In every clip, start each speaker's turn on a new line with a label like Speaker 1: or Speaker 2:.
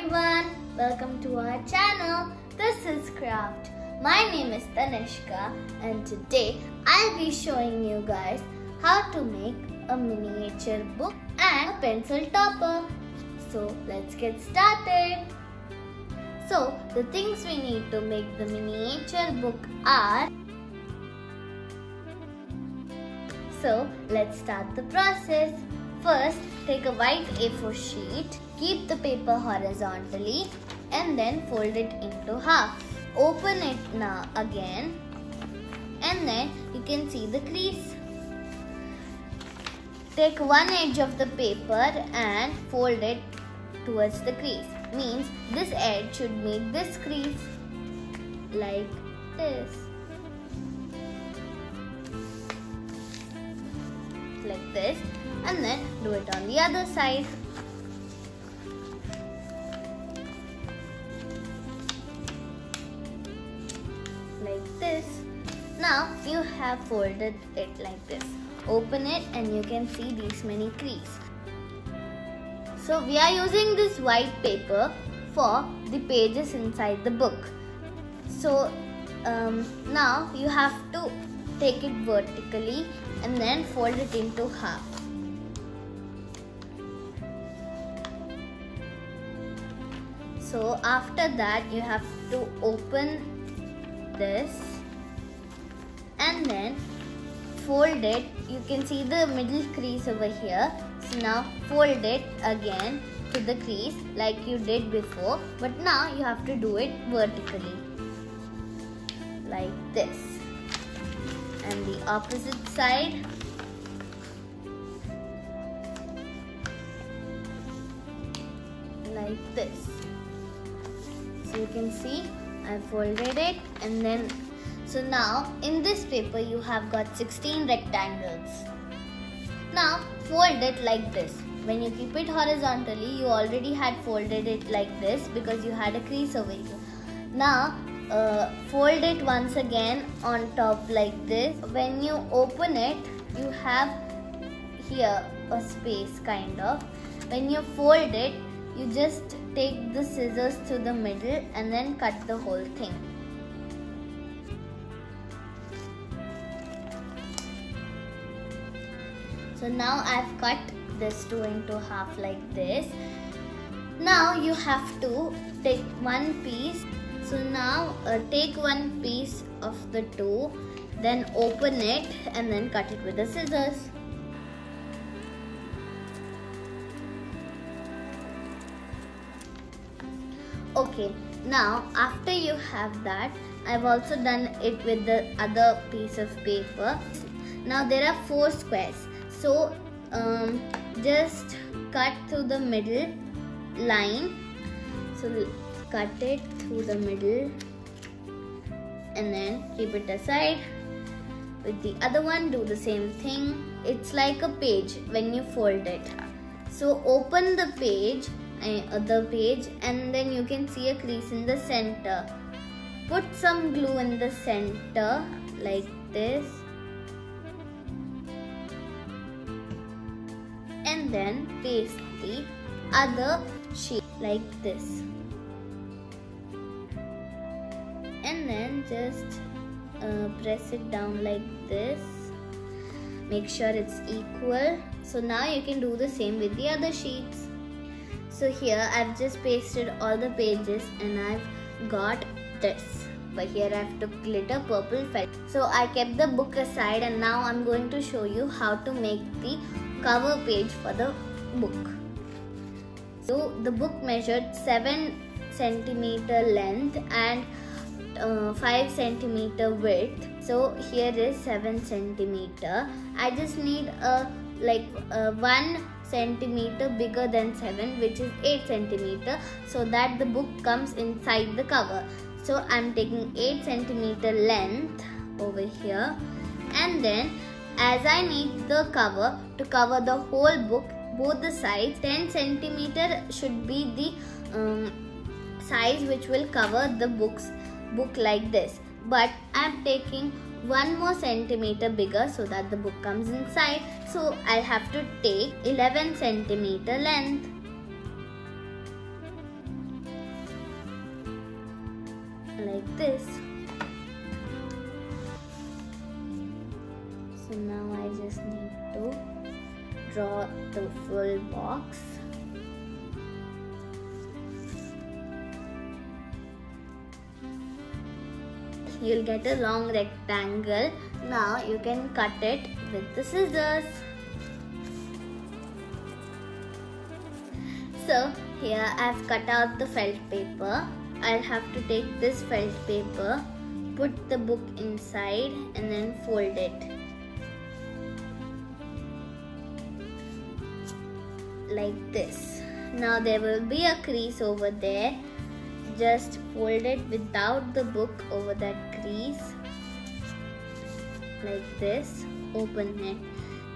Speaker 1: everyone, welcome to our channel. This is Craft. My name is Tanishka and today I'll be showing you guys how to make a miniature book and a pencil topper. So let's get started. So the things we need to make the miniature book are. So let's start the process. First, take a white A4 sheet, keep the paper horizontally and then fold it into half. Open it now again and then you can see the crease. Take one edge of the paper and fold it towards the crease. Means this edge should meet this crease like this. Like this, and then do it on the other side. Like this. Now you have folded it like this. Open it and you can see these many creases. So we are using this white paper for the pages inside the book. So now you have to take it vertically and then fold it into half. So after that you have to open this and then fold it. You can see the middle crease over here. So now fold it again to the crease like you did before, but now you have to do it vertically like this. And the opposite side. Like this. So you can see I folded it and then so now in this paper you have got 16 rectangles. Now fold it like this. When you keep it horizontally, you already had folded it like this because you had a crease over here. Now fold it once again on top like this. When you open it, you have here a space kind of. When you fold it, you just take the scissors to the middle and then cut the whole thing. So now I've cut this two into half like this. Now you have to take one piece. So now take one piece of the two, then open it and then cut it with the scissors. Okay, now after you have that, I've also done it with the other piece of paper. Now there are 4 squares. So just cut through the middle line. So cut it through the middle and then keep it aside. With the other one, do the same thing. It's like a page when you fold it. So open the page and then you can see a crease in the center. Put some glue in the center like this. And then paste the other sheet like this. And then just press it down like this. Make sure it's equal. So now you can do the same with the other sheets. So here I've just pasted all the pages and I've got this. But here I have to glitter purple felt. So I kept the book aside and now I'm going to show you how to make the cover page for the book. So the book measured 7 cm length and 5 cm width. So here is 7 cm. I just need a 1 cm bigger than 7, which is 8 cm, so that the book comes inside the cover. So I'm taking 8 cm length over here, and then as I need the cover to cover the whole book, both the sides, 10 cm should be the size which will cover the book like this. But I'm taking 1 more centimeter bigger so that the book comes inside. So I'll have to take 11 centimeter length. like this. So now I just need to draw the full box. You'll get a long rectangle. Now you can cut it with the scissors. So here I've cut out the felt paper. I'll have to take this felt paper, put the book inside and then fold it. Like this. Now there will be a crease over there. Just fold it without the book over that crease. Like this. Open it.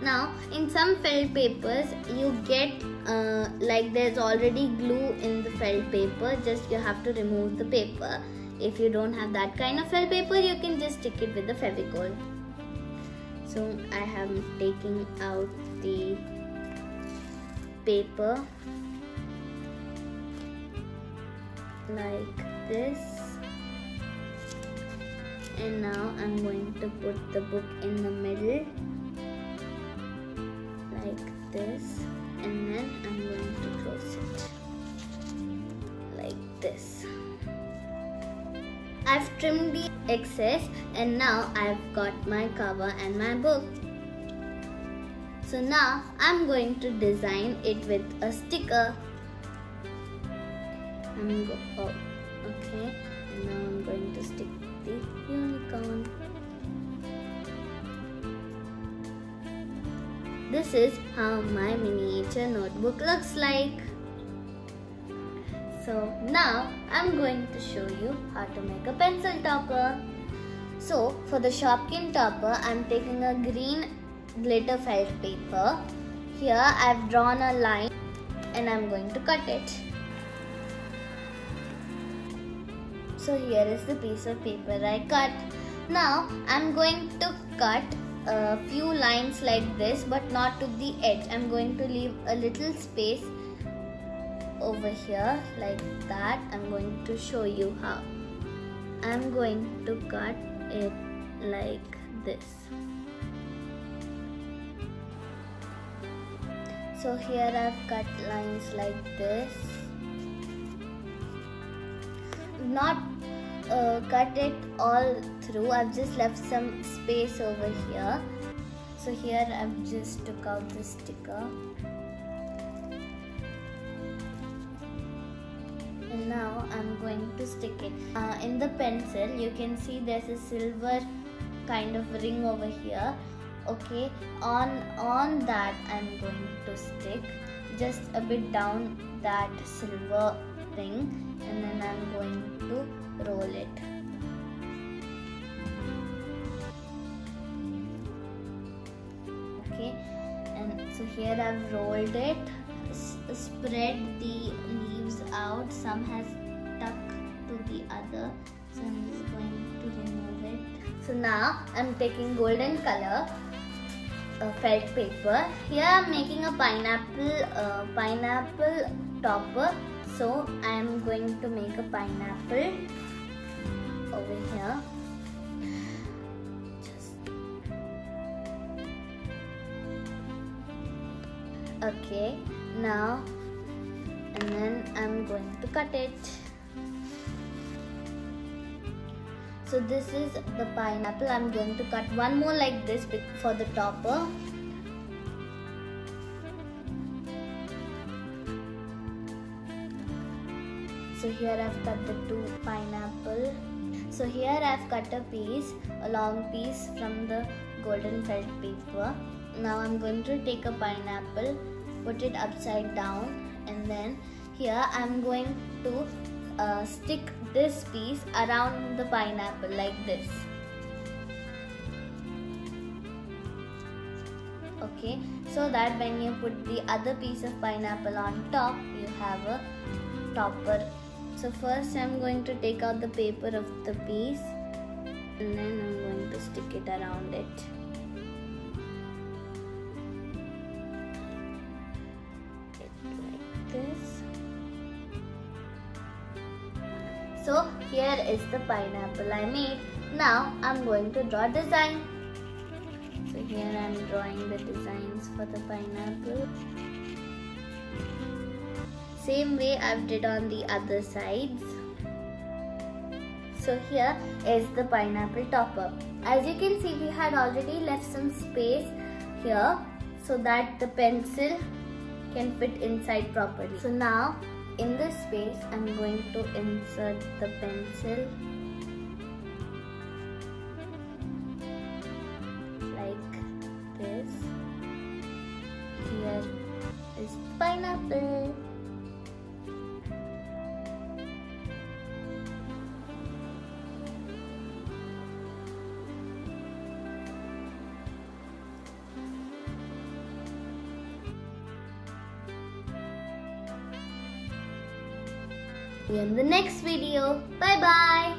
Speaker 1: Now in some felt papers you get like there's already glue in the felt paper, just you have to remove the paper. If you don't have that kind of felt paper, you can just stick it with the Fevicol. So I am taking out the paper like this, and now I'm going to put the book in the middle like this, and then I'm going to close it like this. I've trimmed the excess and now I've got my cover and my book. So now I'm going to design it with a sticker. Oh, okay, and now I'm going to stick the unicorn. This is how my miniature notebook looks like. So now I'm going to show you how to make a pencil topper. So for the Shopkin topper, I'm taking a green glitter felt paper. Here I've drawn a line and I'm going to cut it. So here is the piece of paper I cut. Now I'm going to cut a few lines like this, but not to the edge. I'm going to leave a little space over here like that. I'm going to show you how. I'm going to cut it like this. So here I've cut lines like this. Not cut it all through. I've just left some space over here. So here I've just took out the sticker. And now I'm going to stick it. In the pencil, you can see there's a silver kind of ring over here. Okay, on that I'm going to stick just a bit down that silver ring, and then I'm going to roll it. Okay, and so here I've rolled it. Spread the leaves out. Some has stuck to the other, so I'm just going to remove it. So now I'm taking golden color felt paper. Here I'm making a pineapple topper. So I am going to make a pineapple over here. Okay, now and then I'm going to cut it. So this is the pineapple. I'm going to cut one more like this for the topper. So here I've cut the two pineapple. So here I've cut a long piece from the golden felt paper. Now I'm going to take a pineapple, put it upside down, and then here I'm going to stick this piece around the pineapple like this. Okay, so that when you put the other piece of pineapple on top, you have a topper. So first I'm going to take out the paper of the piece, and then I'm going to stick it around it. Like this. So here is the pineapple I made. Now I'm going to draw design. So here I'm drawing the designs for the pineapple. Same way I've did on the other sides. So here is the pineapple topper. As you can see, we had already left some space here so that the pencil can fit inside properly. So now in this space, I'm going to insert the pencil like this. Here is the pineapple. See you in the next video. Bye bye.